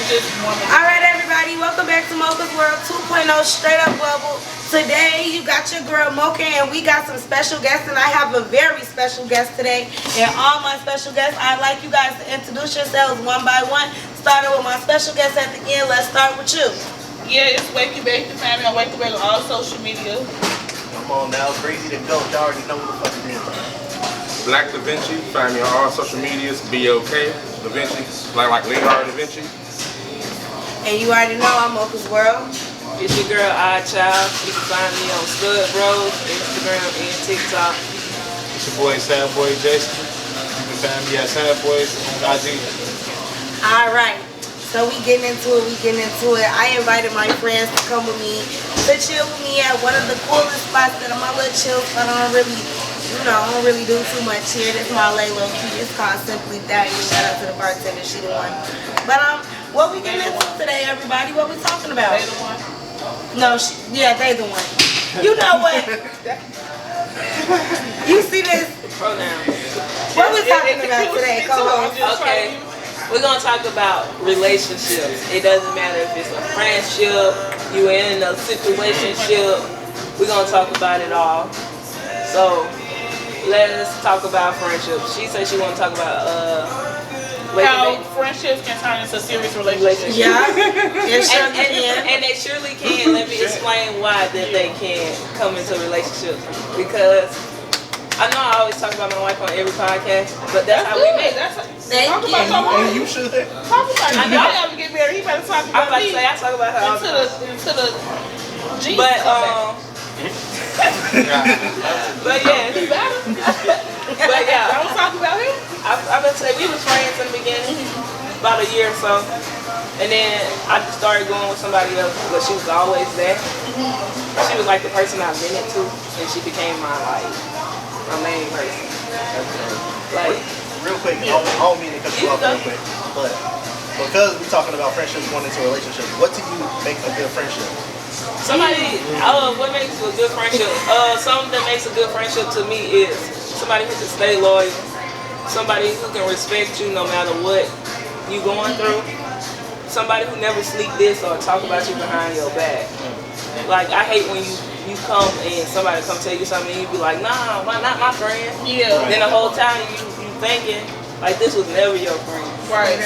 just warming up. Alright everybody, welcome back to Mocha's World 2.0 Straight Up Global. Today you got your girl Mochaa and we got some special guests, and I have a very special guest today. And all my special guests, I'd like you guys to introduce yourselves one by one. Starting with my special guest at the end. Let's start with you. Yeah, it's Wakey Bake the family on Wakey Bake on all social media. Come on now, crazy to go. Y'all already know what the fuck it is. Black Da Vinci, find me on all social medias, B-O-K, Da Vinci, like Leonardo Da Vinci. And you already know I'm Mocha's World. It's your girl Oddchild. You can find me on Studbros, Instagram, and TikTok. It's your boy Sadboy Jason. You can find me at Sadboys on IG. Alright, so we getting into it. I invited my friends to come with me to chill with me at one of the coolest spots that I'm a little chill, but I don't really do too much here. This is my lay low key. It's called Simply That. Shout out to the bartender, she the one. But what we getting into today, everybody? What we talking about? They the one. No, they the one. You know what? You see this? Pronoun. What we talking about today, co-host? Okay, we're gonna talk about relationships. It doesn't matter if it's a friendship, you in a situationship. We're gonna talk about it all. So let's talk about friendships. She said she want to talk about how friendships can turn into serious relationships. Yeah, and they surely can. Let me explain why that they can come into relationships. Because I know I always talk about my wife on every podcast, but that's how we make. Thank you. And you should. Talk about it. Y'all ever get married, he better talk about me. I talk about her all the time. Into the G. But but yeah. But yeah. Don't talk about him. I've been saying we was friends in the beginning, about a year or so, and then I just started going with somebody else, but she was always there. She was like the person I vented to, and she became my main person. Like Real quick, I don't mean to cut you off real quick, but because we're talking about friendships going into relationships, what do you make a good friendship? What makes a good friendship? Something that makes a good friendship to me is somebody who can stay loyal, somebody who can respect you no matter what you going through, somebody who never sneak this or talk about you behind your back. Like, I hate when you come and somebody come tell you something and you be like, nah, not my friend. Yeah. Then the whole time you thinking like this was never your friend. Right.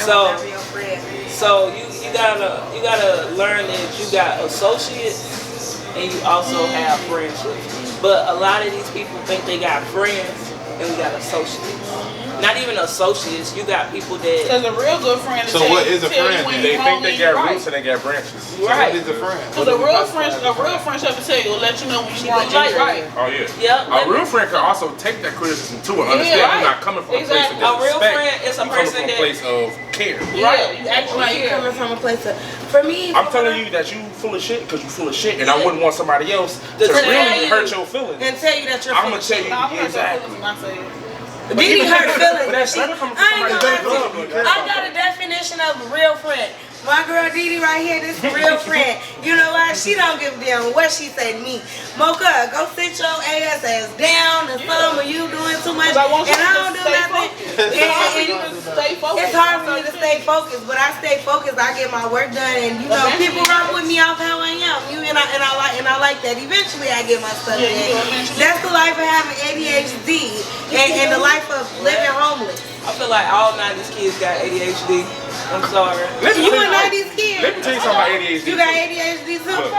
So you gotta learn that you got associates and you also have friendships. But a lot of these people think they got friends and we got associates. Not even associates. You got people that. Because a real good friend. So what is a friend? They think they got roots and they got branches. Right. What is a friend? Because a real friendship will tell you, will let you know when you're wrong and right. Oh yeah. Yep. A real friend can also take that criticism too and understand you're not coming from a place of disrespect. A real friend is a person from a place of care. Yeah, you actually Like, you're coming from a place of, for me, I'm telling you that you full of shit because you full of shit, and I wouldn't want somebody else to really hurt your feelings. and tell you that you're I'm gonna tell you exactly. Didi hurt feelings. Better coming from I ain't somebody gonna lie to you. I got a definition of a real friend. My girl Didi right here, this is a real friend. You know why? She don't give a damn what she say to me. Mochaa, go sit your ass down and some of you doing too much. And I don't do nothing. It's hard for me to stay focused, but I stay focused. I get my work done, and you know, people rock with me off how I am. I like that. Eventually, I get my stuff done. That's the life of having ADHD and the life of living homeless. I feel like all 90s kids got ADHD. I'm sorry. You a 90s kid? Let me tell you something about ADHD. You got ADHD too? Look,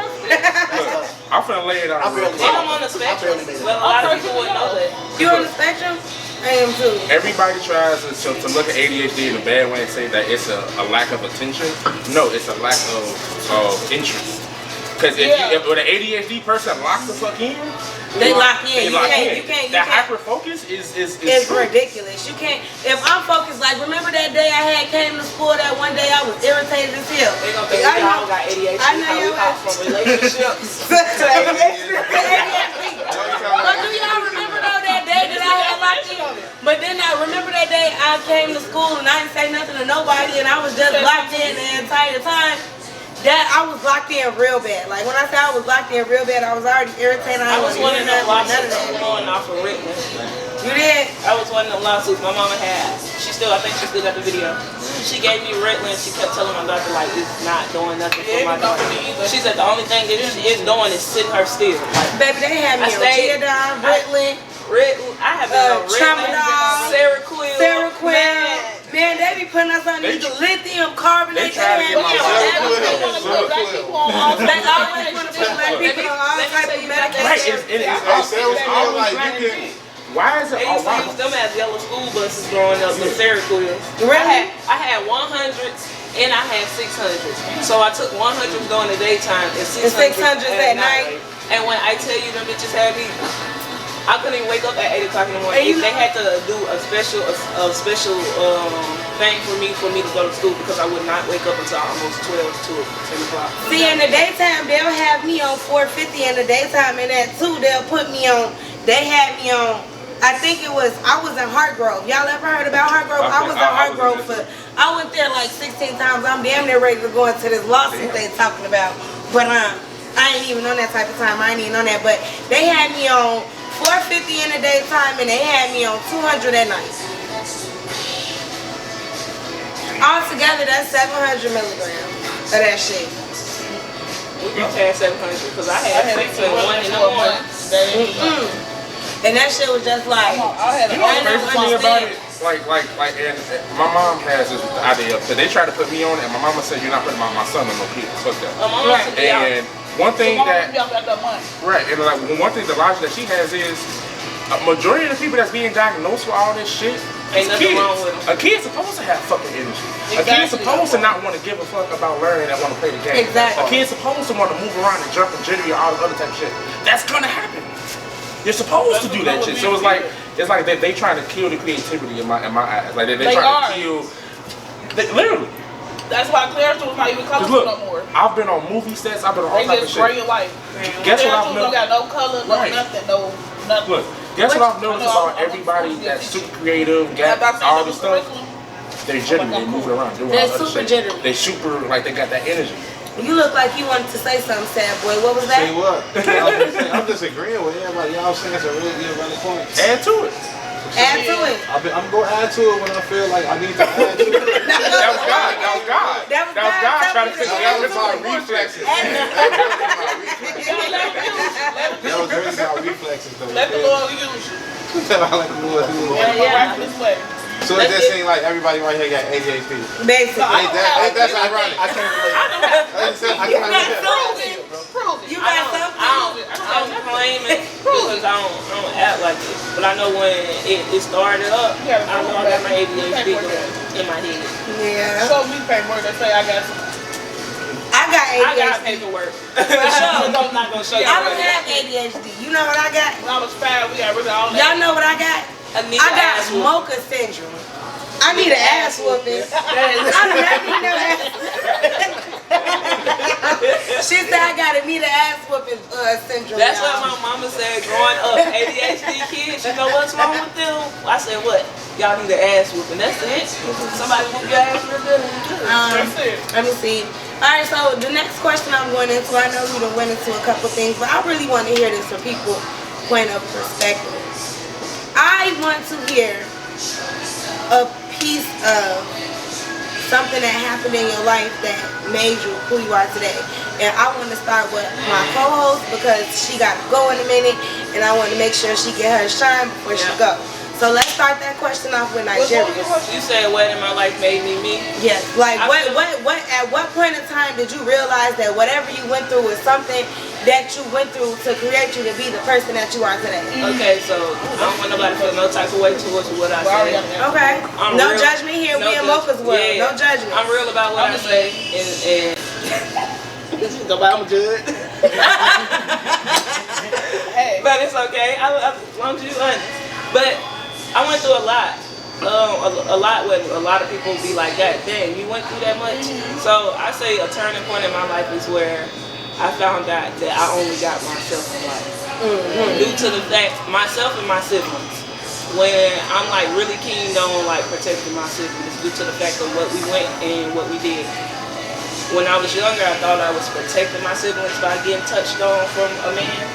I'm finna lay it out. And I'm on the spectrum. But a lot of people wouldn't know that. You on the spectrum? I am too. Everybody tries to look at ADHD in a bad way and say that it's a lack of attention. No, it's a lack of interest. Because if an ADHD person locks the fuck in, they lock in. You can't. That hyper focus is it's ridiculous. You can't. If I'm focused, like remember that day I came to school that one day I was irritated as hell. They gonna think y'all got ADHD. I know you hop from relationships to ADHD. But do y'all remember though that day that I had locked in? But then I remember that day I came to school and I didn't say nothing to nobody and I was just locked in the entire time. That I was locked in real bad. Like when I say I was locked in real bad, I was already irritated. I was one of them none of lawsuits that. going off of written. You did? I was one of them lawsuits my mama had. I think she still got the video. She gave me Ritalin. She kept telling my doctor like it's not doing nothing for my daughter. She said the only thing that it's doing is sitting her still. Like, Baby, they had me on Giadon, Ritalin. I have been on Tramadol, Seroquel. Man, they be putting us on these lithium carbonate. They try to get my They always want to put black people on all type of medication. Why is it They used to use them as yellow school buses growing up, the Seroquel. Really? I had 100s and I had 600s. So I took 100s during the daytime and 600s at night. And when I tell you them bitches had me, I couldn't even wake up at 8 o'clock in the morning. They had to do a special thing for me to go to school because I would not wake up until almost 12 to 10 o'clock. See, in the daytime, they'll have me on 450 in the daytime, and at 2, they'll put me on, they had me on, I think I was in Hartgrove. Y'all ever heard about Hartgrove? I was in Hartgrove I went there like 16 times. I'm damn near ready to go into this lawsuit they talking about. But I ain't even on that type of time. I ain't even on that. But they had me on 450 in the daytime, and they had me on 200 at night. Altogether, that's 700 milligrams of that shit. We both had 700 because I had 6 and 1 in the morning. And that shit was just like, you know what's crazy to me about it? Like, and my mom has this idea because they try to put me on it, and my mama said you're not putting my son on no kids. Fuck that. And one thing that right, and like one thing the logic that she has is a majority of the people that's being diagnosed with all this shit is kids. A kid's supposed to have fucking energy. A kid's supposed to not want to give a fuck about learning and want to play the game. Exactly. A kid's supposed to want to move around and jump and jittery and all this other type of shit. That's gonna happen. You're supposed to do that shit. So it's like they trying to kill the creativity in my eyes. Like they trying to kill. Literally. That's why Claire's was not even colorful no more. I've been on movie sets. I've been on all type of shit. Gray and white. Guess what I've noticed? Don't got no color, no nothing, no nothing. Look, guess what I've noticed about everybody that's super creative, got all this stuff. They're jittery. They moving around, doing all other shit. Jittery. They super like they got that energy. You look like you wanted to say something, sad boy. What was that? Say what? I'm just agreeing with everybody. Y'all saying some really good running points. Add to it. Add to it. I'm going to add to it when I feel like I need to add to it. That was God. That was God. That was God trying to figure out my reflexes. That was really my reflexes, though. Let the Lord use you. I let the Lord do it. Yeah, this way. So it just seems like everybody right here got ADHD. Basically. That's ironic. I can't relate. Prove it. You got something? I don't claim it because I don't act like it. But I know when it started up, I know I got my ADHD in my head. Yeah. Show me paperwork that say I got some. I got ADHD. I got paperwork. I'm not going to show you. I don't have ADHD. You know what I got? When I was 5, we got rid of all that. Y'all know what I got? I got Mochaa syndrome. I need an ass whooping. I don't need no ass. She said I gotta need an ass whooping syndrome. That's what my mama said growing up. ADHD kids, you know what's wrong with them? I said, what? Y'all need an ass whooping. That's it. Somebody whoop your ass real good. That's it. Let me see. Alright, so the next question I'm going into, I know we done went into a couple things, but I really want to hear this from people's point of perspective. I want to hear a piece of something that happened in your life that made you who you are today. And I want to start with my co-host because she got to go in a minute, and I want to make sure she get her shine before she go. So let's start that question off with Nigeria. You said what in my life made me me? Yes. Like at what point in time did you realize that whatever you went through was something that you went through to create you to be the person that you are today? Okay, so I don't want nobody to feel no type of way towards what I say. Okay. No judgment here. We in Mocha's world. Yeah, no judgment. I'm real about what I say, and Nobody, I'm good. but it's okay. As long as you honest. But I went through a lot. A lot where a lot of people be like, God dang, you went through that much? So I say a turning point in my life is where I found out that I only got myself in life. Due to the fact, myself and my siblings. When I'm like really keen on like protecting my siblings due to the fact of what we went and what we did. When I was younger, I thought I was protecting my siblings by getting touched on from a man.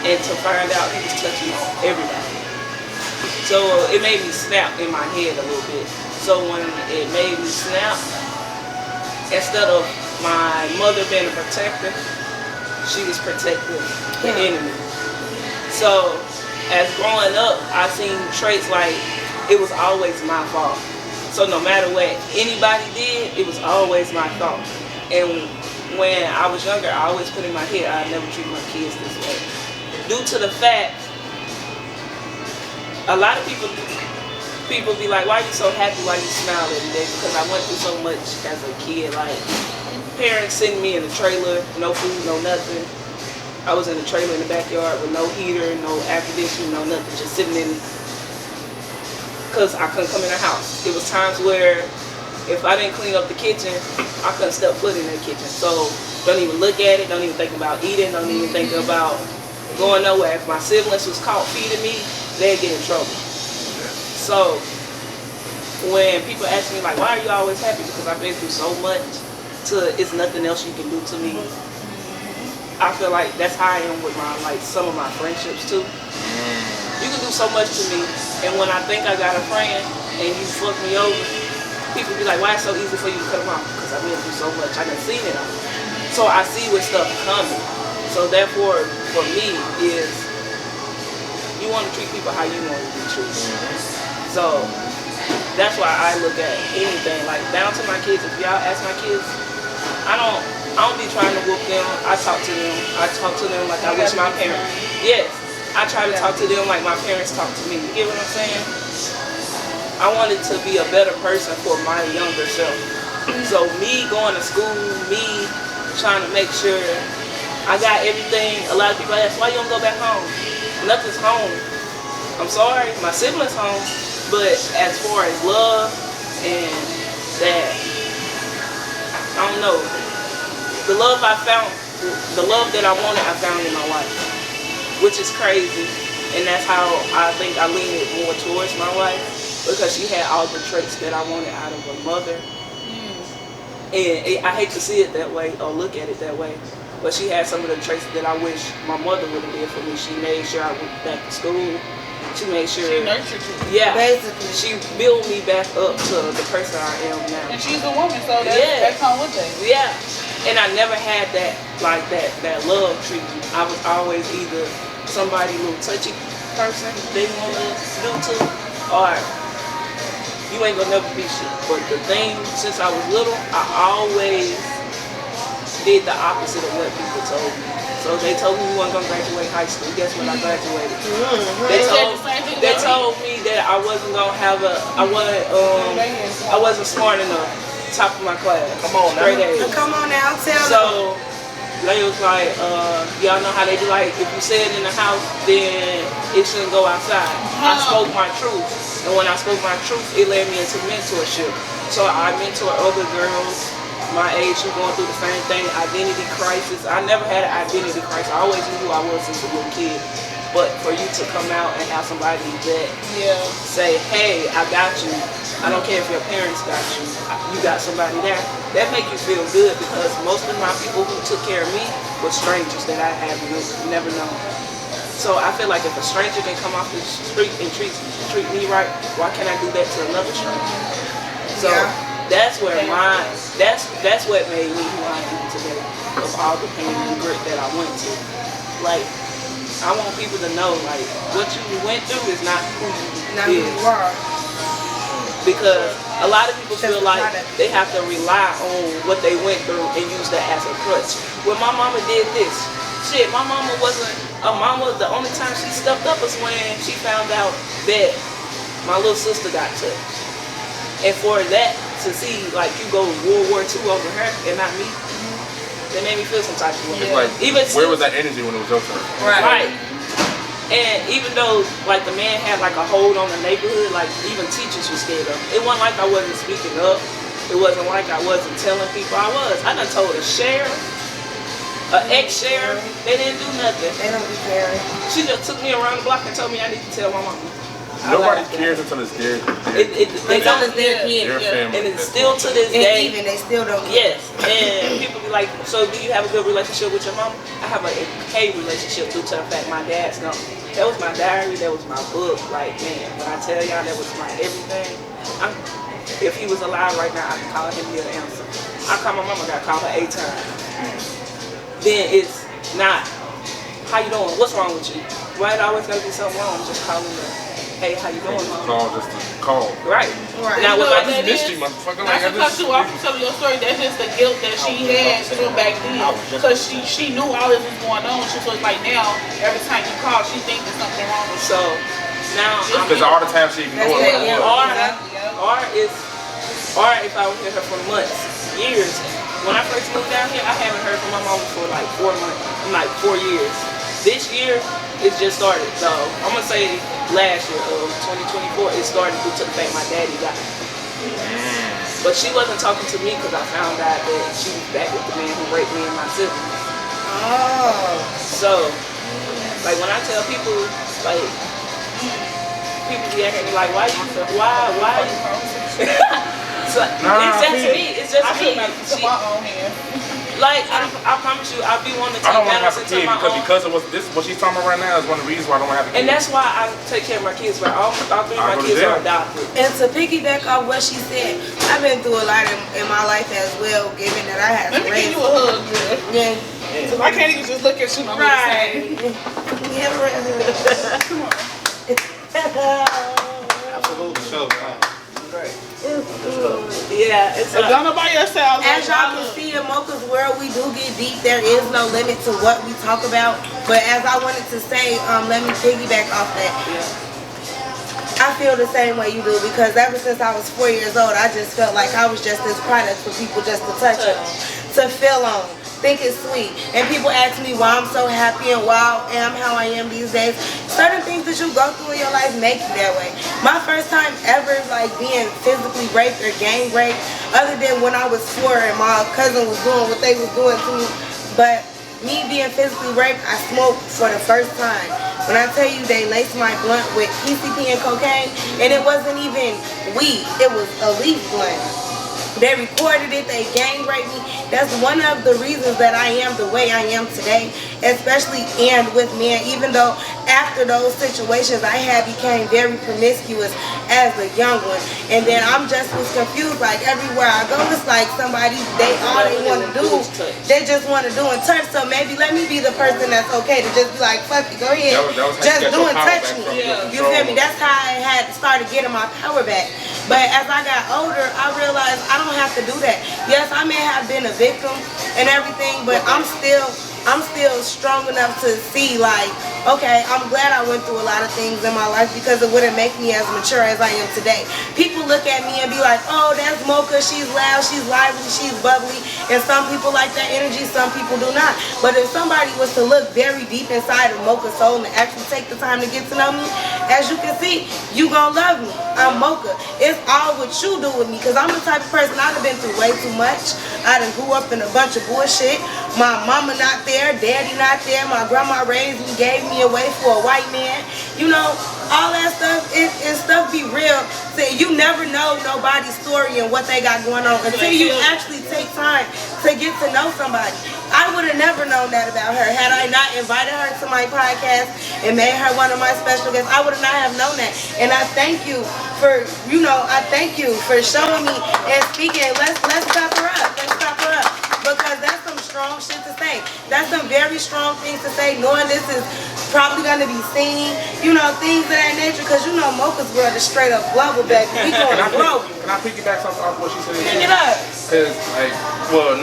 And to find out he was touching on everybody. So it made me snap in my head a little bit. So when it made me snap, instead of my mother being a protector, she was protecting the enemy. So as growing up, I seen traits like it was always my fault. So no matter what anybody did, it was always my fault. And when I was younger, I always put in my head, I never treat my kids this way. Due to the fact, a lot of people be like, why are you so happy, why you smile every day? Because I went through so much as a kid, like parents sending me in a trailer, no food, no nothing. I was in a trailer in the backyard with no heater, no air conditioning, no nothing, just sitting in, because I couldn't come in the house. It was times where if I didn't clean up the kitchen, I couldn't step foot in the kitchen. So don't even look at it, don't even think about eating, don't even think about going nowhere. If my siblings was caught feeding me, they'd get in trouble. So when people ask me like, why are you always happy? Because I've been through so much to it's nothing else you can do to me. I feel like that's how I am with some of my friendships too. You can do so much to me, and when I think I got a friend and you fuck me over, people be like, why it's so easy for you to cut them off? Because I've been through so much, I done seen it all. So I see what stuff coming. So therefore, for me, is you want to treat people how you want to be treated. So that's why I look at anything, like down to my kids. If y'all ask my kids, I don't be trying to whoop them. I talk to them. I talk to them like I wish my parents. Yes, I try to talk to them like my parents talk to me. You get what I'm saying? I wanted to be a better person for my younger self. So me going to school, me trying to make sure I got everything. A lot of people ask, why you don't go back home? Nothing's home. I'm sorry, my siblings home. But as far as love and that, I don't know, the love I found, the love that I wanted, I found in my wife, which is crazy. And that's how I think I lean it more towards my wife, because she had all the traits that I wanted out of a mother. And I hate to see it that way or look at it that way, but she had some of the traits that I wish my mother would have did for me. She made sure I went back to school. She made sure. She nurtured you. Basically. She built me back up to the person I am now. And she's a woman, so that comes with that. Yeah. And I never had that, like that love treatment. I was always either somebody a little touchy person they want to do to, or you ain't gonna never be shit. But the thing, since I was little, I always did the opposite of what people told me. So they told me we weren't gonna graduate high school. Guess what? I graduated. They told me that I wasn't gonna have I wasn't smart enough, top of my class. Come on now. Straight A's. Come on now, tell them. So they was like, y'all know how they do, like, if you say it in the house, then it shouldn't go outside. I spoke my truth. And when I spoke my truth, it led me into mentorship. So I mentor other girls my age who going through the same thing, identity crisis. I never had an identity crisis. I always knew who I was as a little kid. But for you to come out and have somebody that say, hey, I got you. I don't care if your parents got you. You got somebody there. That make you feel good, because most of my people who took care of me were strangers that I have never known. So I feel like if a stranger can come off the street and treat me right, why can't I do that to another stranger? So that's where that's what made me who I am today, of all the pain and grit that I went to. Like, I want people to know, like, what you went through is not who you are. Because a lot of people feel like they have to rely on what they went through and use that as a crutch. Well, my mama did this. Shit, my mama wasn't a mama. The only time she stepped up was when she found out that my little sister got touched. And for that to see, like, you go World War II over her and not me, that made me feel some type of way. It's like, even where was that energy when it was your turn? Right. And even though, like, the man had, like, a hold on the neighborhood, like, even teachers were scared of him. It wasn't like I wasn't speaking up. It wasn't like I wasn't telling people I was. I done told a sheriff, an ex-sheriff, they didn't do nothing. They don't be caring. She just took me around the block and told me I need to tell my mama. Nobody cares until it's their They don't their kid. family. And it's still to this And day. even they still don't. Yes, and people be like, so do you have a good relationship with your mama? I have a okay relationship due to the fact my dad's gone. That was my diary, that was my book. Like, man, when I tell y'all that was my everything, If he was alive right now, I can call him, he'll answer. I call my mama, I gotta call her 8 times. Then it's not, how you doing? What's wrong with you? Why it always gotta be something wrong? Just calling her, hey, how you doing? Call just to call. Right. You Now, know what what I that Missed is? you, motherfucker. Not Like, to cut you off from telling your story, that's just the guilt that she had still back then. Because she knew all this was going on. She was like, now, every time you call, she thinks there's something wrong with you. So, now Because all the time she ignored Yeah. or if I was with her for months, years. When I first moved down here, I haven't heard from my mom for like 4 months, like 4 years. This year, it just started. So I'm gonna say last year of 2024, it started due to the fact my daddy died. But she wasn't talking to me because I found out that she was back with the man who raped me and my siblings. Oh. So, like when I tell people, like people be asking me like, why? So, it's just me. It's just me. my own hand. Like I promise you, I'll be wanting to I take don't want to have matters a into kid my own. because of what she's talking about right now is one of the reasons why I don't want to have a kid. And that's why I take care of my kids. But all 3 of my kids are adopted. And to piggyback off what she said, I've been through a lot in my life as well, given that I had Let to me give raise. you a hug, girl. Yeah. Because I can't even just look at you no more. Right. Yeah, Come on. Absolutely. So, Yeah, it's If don't nobody else say I love As you, I y'all can love see in Mocha's world, we do get deep. There is no limit to what we talk about. But as I wanted to say, let me piggyback off that. I feel the same way you do because ever since I was 4 years old, I just felt like I was just this product for people just to touch on, to feel on, think it's sweet. And people ask me why I'm so happy and why I am how I am these days. Certain things that you go through in your life make you that way. My first time ever like being physically raped or gang raped, other than when I was 4 and my cousin was doing what they was doing to me, but me being physically raped, I smoked for the first time. When I tell you they laced my blunt with PCP and cocaine, and it wasn't even weed, it was a leaf blunt. They recorded it, they gang raped me. That's one of the reasons that I am the way I am today, especially and with men, even though after those situations I had became very promiscuous as a young one. And then I'm just was confused, like everywhere I go, it's like somebody, all they want to do, they just want to do and touch. So maybe let me be the person that's okay to just be like, fuck it, go ahead, just do and touch me. You feel me? That's how I had started getting my power back. But as I got older, I realized I don't have to do that. Yes, I may have been a victim and everything, but I'm still strong enough to see like, okay, I'm glad I went through a lot of things in my life because it wouldn't make me as mature as I am today. People look at me and be like, oh, that's Mochaa, she's loud, she's lively, she's bubbly. And some people like that energy, some people do not. But if somebody was to look very deep inside of Mochá's soul and actually take the time to get to know me, as you can see, you gonna love me. I'm Mochaa. It's all what you do with me because I'm the type of person, I've been through way too much. I done grew up in a bunch of bullshit. My mama not there, daddy not there, my grandma raised me, gave me away for a white man. You know, all that stuff, stuff be real. So you never know nobody's story and what they got going on until you actually take time to get to know somebody. I would have never known that about her. Had I not invited her to my podcast and made her one of my special guests, I would not have known that. And I thank you for, showing me and speaking. Let's clap her up. Let's clap her up. Because that's some strong shit to say. That's some very strong things to say, knowing this is probably going to be seen, things of that nature. Because Mocha's world is straight up global, baby. We going global. Can I piggyback something off what she said? Pick it up. Because,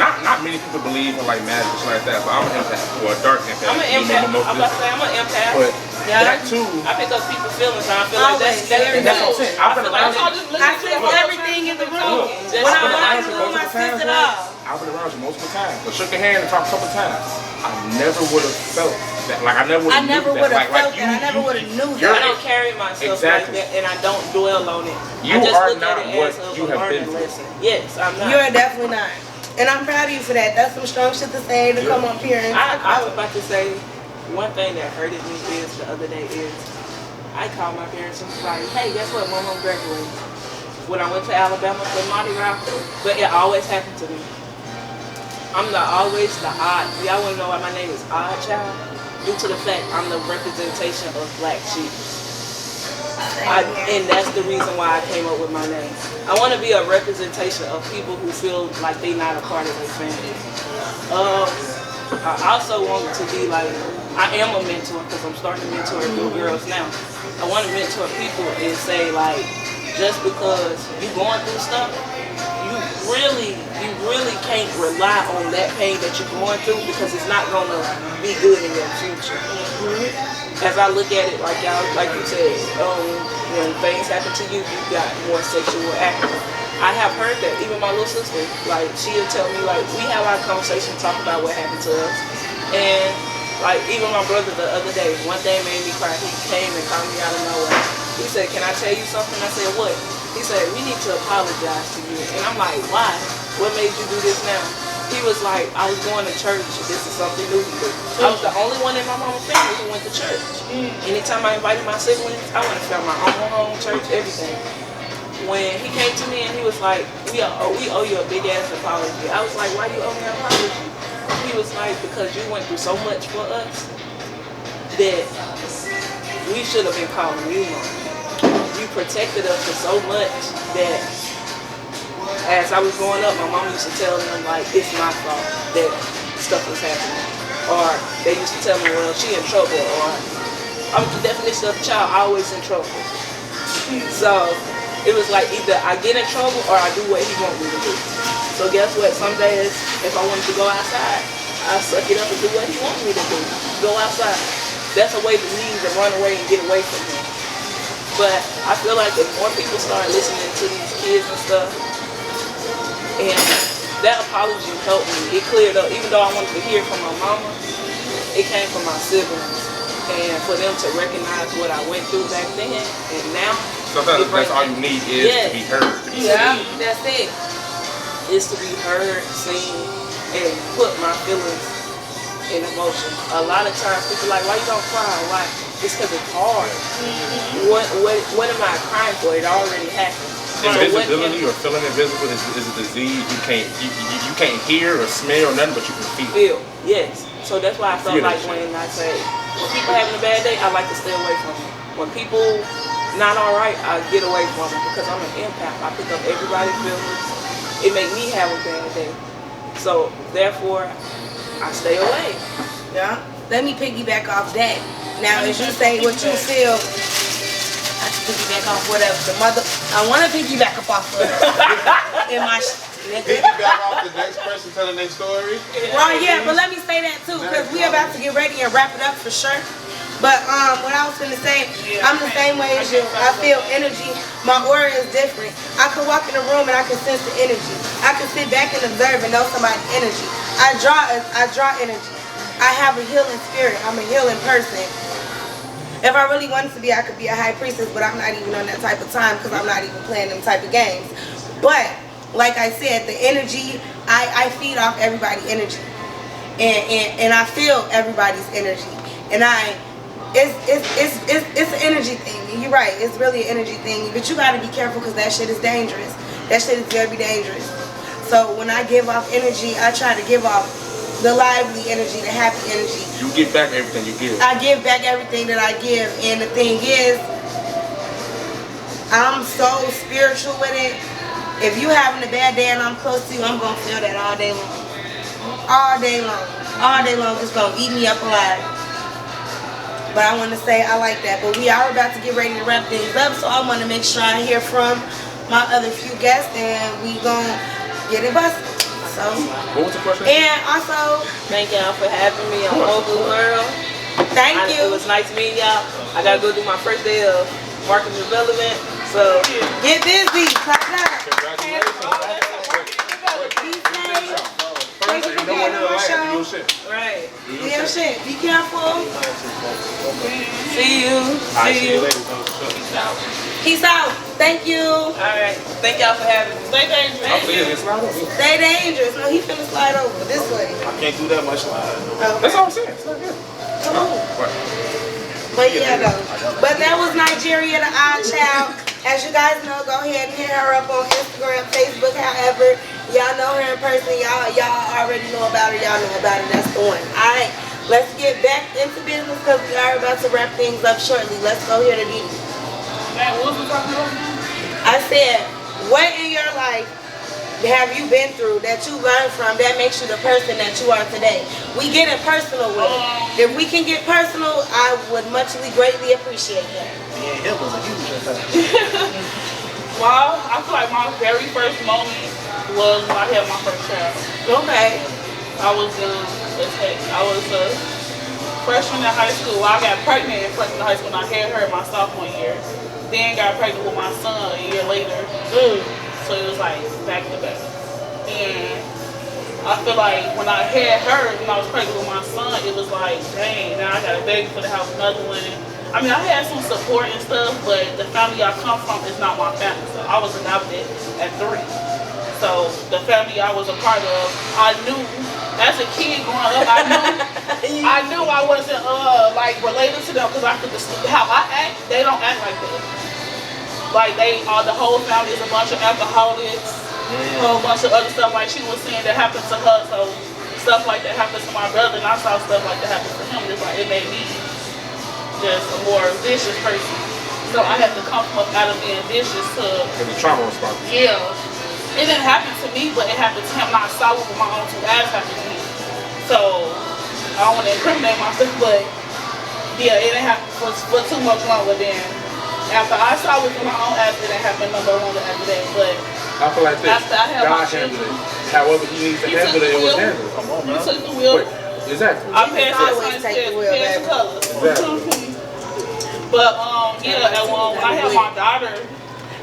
not many people believe in like magic or something like that, but I'm an empath, or a dark empath. I'm an empath. I'm about to say I'm an empath. But that too. I pick up people's feelings, and I feel like that's And that's what I'm saying. I feel everything in the room. When I'm around you, I sense it all. I've been around you multiple times. I shook your hand and talked a couple times. I never would have felt that. Like I never would have felt that. I never would have knew that. I don't carry myself like that, and I don't dwell on it. You are not what you have been through. Yes, I'm not. You're definitely not. And I'm proud of you for that. That's some strong shit to say, to come up here and I was about to say, one thing that hurted me is the other day is I called my parents and was like, hey, guess what? Mom graduated. When I went to Alabama for Mardi Gras, but it always happened to me. I'm always the odd. Y'all want to know why my name is Oddchild? Due to the fact I'm the representation of black sheep. And that's the reason why I came up with my name. I want to be a representation of people who feel like they're not a part of their family. I also want to be like, I am a mentor because I'm starting to mentor little girls now. I want to mentor people and say like, just because you're going through stuff, you really can't rely on that pain that you're going through because it's not gonna be good in your future. As I look at it, like y'all, like you said, when things happen to you, you got more sexual acting. I have heard that. Even my little sister, like she'll tell me, like we have our conversation, talk about what happened to us, and like even my brother the other day, one thing made me cry. He came and called me out of nowhere. He said, "Can I tell you something?" I said, "What?" He said, "We need to apologize to you." And I'm like, "Why? What made you do this now?" He was like, "I was going to church. This is something new to do." I was the only one in my mama's family who went to church. Anytime I invited my siblings, I went and found my own home church, everything. When he came to me and he was like, we owe you a big ass apology. I was like, "Why you owe me an apology?" He was like, "Because you went through so much for us that we should have been calling you mom. You protected us for so much that as I was growing up, my mom used to tell them like, it's my fault that stuff was happening." Or they used to tell me, "Well, she in trouble," or I'm the definition of a child, always in trouble. So it was like either I get in trouble or I do what he wants me to do. So guess what? Some days, if I wanted to go outside, I suck it up and do what he wants me to do. Go outside. That's a way to leave and run away and get away from him. But I feel like if more people start listening to these kids and stuff, and that apology helped me. It cleared up. Even though I wanted to hear from my mama, it came from my siblings. And for them to recognize what I went through back then and now. Sometimes that's all you need is to be heard. Yeah, that's it. Is to be heard, seen, and put my feelings in emotion. A lot of times people are like, "Why you don't cry?" Why? It's because it's hard. What am I crying for? It already happened. Invisibility or feeling invisible is a disease you can't hear or smell or nothing, but you can feel. Yes. So that's why I felt like when I say when people having a bad day, I like to stay away from them. When people not all right, I get away from them because I'm an empath. I pick up everybody's feelings. It make me have a bad day. So therefore, I stay away. Yeah. Let me piggyback off that. Now, as you say what you feel, I can piggyback off whatever the mother. I want to piggyback up off of in my Piggyback off the next person, tell the next story. Well, yeah, but let me say that too, because we're about to get ready and wrap it up for sure. But what I was gonna say, I'm the same way as you. I feel energy. My aura is different. I could walk in a room and I can sense the energy. I can sit back and observe and know somebody's energy. I draw energy. I have a healing spirit. I'm a healing person. If I really wanted to be, I could be a high priestess, but I'm not even on that type of time because I'm not even playing them type of games. But like I said, the energy, I feed off everybody's energy, and I feel everybody's energy, and it's an energy thing. You're right, it's really an energy thing, but you gotta be careful because that shit is dangerous. That shit is very dangerous. So when I give off energy, I try to give off the lively energy, the happy energy. You give back everything you give. I give back everything that I give, and the thing is, I'm so spiritual with it. If you having a bad day and I'm close to you, I'm gonna feel that all day long. All day long. All day long, it's gonna eat me up alive. But I want to say I like that. But we are about to get ready to wrap things up, so I want to make sure I hear from my other few guests, and we gonna get it busted. So. What was the question? And also, thank y'all for having me on Mogul World. Thank you. It was nice meeting y'all. I gotta go do my first day of marketing development. So get busy. Clap, clap. Congratulations. Right. Do your shit. Be careful. See you. See you. Peace out. Thank you. All right. Thank y'all for having me. Stay dangerous. Stay dangerous. No, he finna slide over this way. I can't do that much slide. Okay. That's all I'm saying. It's not good. Come on. But yeah, though. But that was Nigeria the Oddchild. As you guys know, go ahead and hit her up on Instagram, Facebook, however. Y'all know her in person. Y'all already know about her. Y'all know about her. That's the one. All right. Let's get back into business because we are about to wrap things up shortly. Let's go here to Didi. Man, what was we talking about? I said, what in your life have you been through that you learned from that makes you the person that you are today? We get it personal with it. If we can get personal, I would greatly appreciate that. Yeah, it was a huge impact. Well, I feel like my very first moment was when I had my first child. Okay. I was a freshman in high school. Well, I got pregnant in freshman high school and I had her in my sophomore year. Then got pregnant with my son a year later. So it was like back to back. And I feel like when I had her, when I was pregnant with my son, it was like, dang, now I got a baby for the house, another one. I mean, I had some support and stuff, but the family I come from is not my family. So I was adopted at 3. So the family I was a part of, I knew as a kid growing up, I knew I wasn't like related to them because I could how I act. They don't act like that. Like the whole family is a bunch of alcoholics, a whole bunch of other stuff. Like she was saying that happened to her, so stuff like that happens to my brother, and I saw stuff like that happen to him. It's like it made me just a more vicious person. So I had to come up out of being vicious to the trauma response. Yeah. It didn't happen to me, but it happened to him. And I saw it with my own 2 eyes happen to me. So I don't want to incriminate myself, but yeah, it didn't happen for too much longer. Then after I saw it with my own eyes, it didn't happen no longer after that. But I feel like this. After I had God my handled children, it. However he needs to handle it, it was handled. Come on, you man. took the wheel. Wait, exactly. I passed always take the wheel, baby. colors. Exactly. But yeah, and when I had my daughter,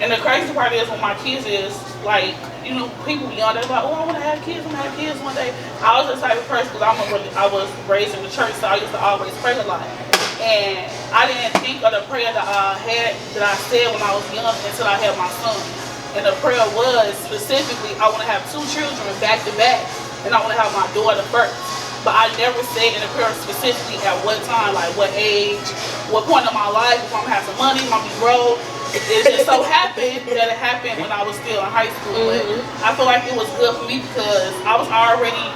and the crazy part is when my kids is like, you know, people be on there like, oh, I want to have kids, I'm gonna have kids one day. I was the type of person because I was raised in the church, so I used to always pray a lot. And I didn't think of the prayer that I said when I was young until I had my son. And the prayer was specifically, I want to have 2 children back to back, and I want to have my daughter first. But I never said in the prayer specifically at what time, like what age, what point of my life, if I'm gonna have some money, if I'm gonna be broke. It just so happened that it happened when I was still in high school. But I feel like it was good for me because I was already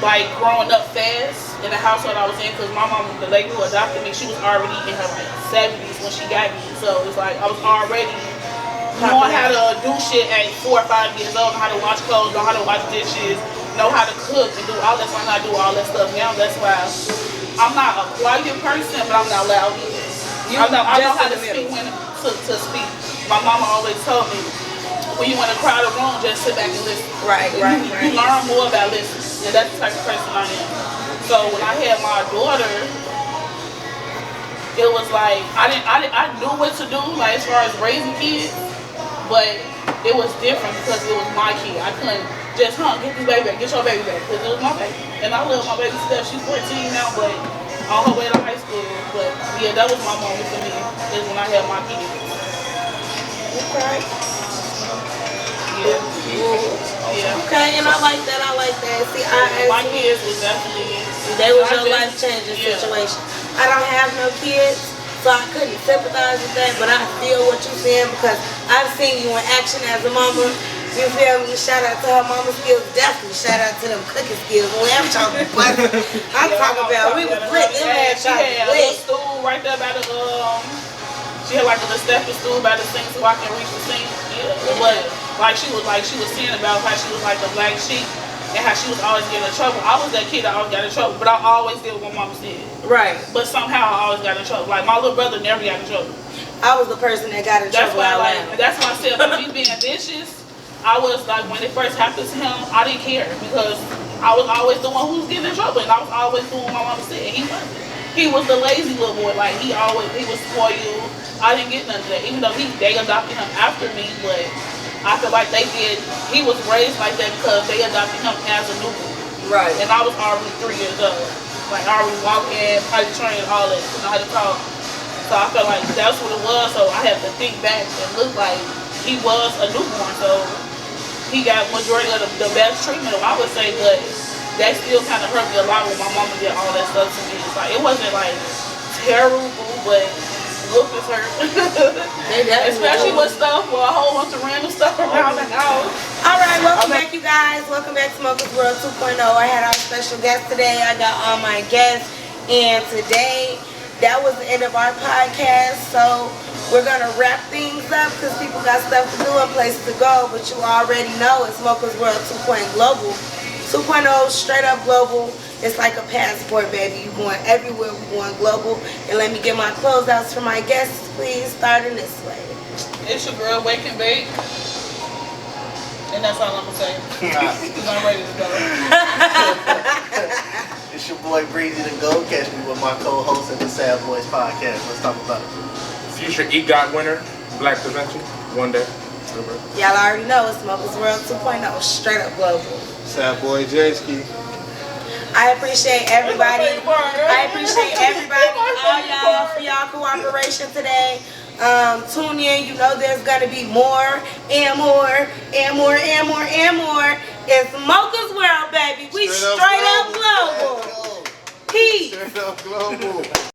like growing up fast in the household I was in because my mom, the lady who adopted me, she was already in her like 70s when she got me. So it's like I was already knowing how to do shit at 4 or 5 years old, know how to wash clothes, know how to wash dishes, know how to cook and do all that, learn how to do all that stuff. Now that's why I'm not a quiet person, but I'm not loud either. I know how to speak when to speak. My mama always told me, when you want to crowd a room, just sit back and listen. Right. You learn more about listening, and that's the type of person I am. So when I had my daughter, it was like I knew what to do, like as far as raising kids, but it was different because it was my kid. I couldn't just get this baby back, get your baby back, because it was my baby, and I love my baby Steph. She's 14 now, but on her way to high school. But yeah, that was my moment for me, is when I had my kids. Okay. Yeah. Okay, and I like that. See, My kids was definitely, they was your life-changing situation. I don't have no kids, so I couldn't sympathize with that, but I feel what you're saying because I've seen you in action as a mama. You feel me? Shout out to her mama skills. Definitely shout out to them cooking skills. When I'm talking about, I'm talking about we was lit. Them ass she had a lit. little stool right there by the she had like a little stepping stool by the sink so I can reach the sink. Yeah. But like she was saying about how she was like the black sheep and how she was always getting in trouble. I was that kid that always got in trouble, but I always did what my mama said. Right. But somehow I always got in trouble. Like my little brother never got in trouble. I was the person that got in trouble. That's why I said for me being vicious, I was like, when it first happened to him, I didn't care because I was always the one who was getting in trouble, and I was always doing what my mama said. He wasn't. He was the lazy little boy. Like he was spoiled. I didn't get none of that, even though they adopted him after me. But I feel like he was raised like that because they adopted him as a newborn. Right. And I was already 3 years old. Like I already walking, potty trained, all that, you know how to talk. So I felt like that's what it was. So I had to think back and look like he was a newborn. So he got majority of the best treatment, I would say, but that still kind of hurt me a lot when my mama did all that stuff to me. It's like, it wasn't like terrible, but Lucas hurt. Especially with stuff, with a whole bunch of random stuff around the house. All right, welcome back, you guys. Welcome back to Mochaa World 2.0. I had our special guest today. I got all my guests, and today that was the end of our podcast. So we're gonna wrap things up because people got stuff to do and places to go. But you already know it's Mocaa's World 2.0 Global. 2.0 straight up global. It's like a passport, baby. You going everywhere. We going global. And let me get my closeouts for my guests, please. Starting this way. It's your girl, Wake and Bake. And that's all I'm gonna say. Because I'm ready to go. It's your boy Breezy the Go. Catch me with my co-host at the Sad Boys podcast. Let's talk about it. Future EGOT winner, Black Da Vinci, one day. Y'all already know it's Mocaa's World 2.0 straight up global. Sad boy J-Ski. I appreciate everybody. I appreciate everybody, all y'all, for y'all cooperation today. Tune in. You know there's gonna be more and more and more and more and more. It's Mocaa's World, baby. We straight up global. Peace. Straight up global.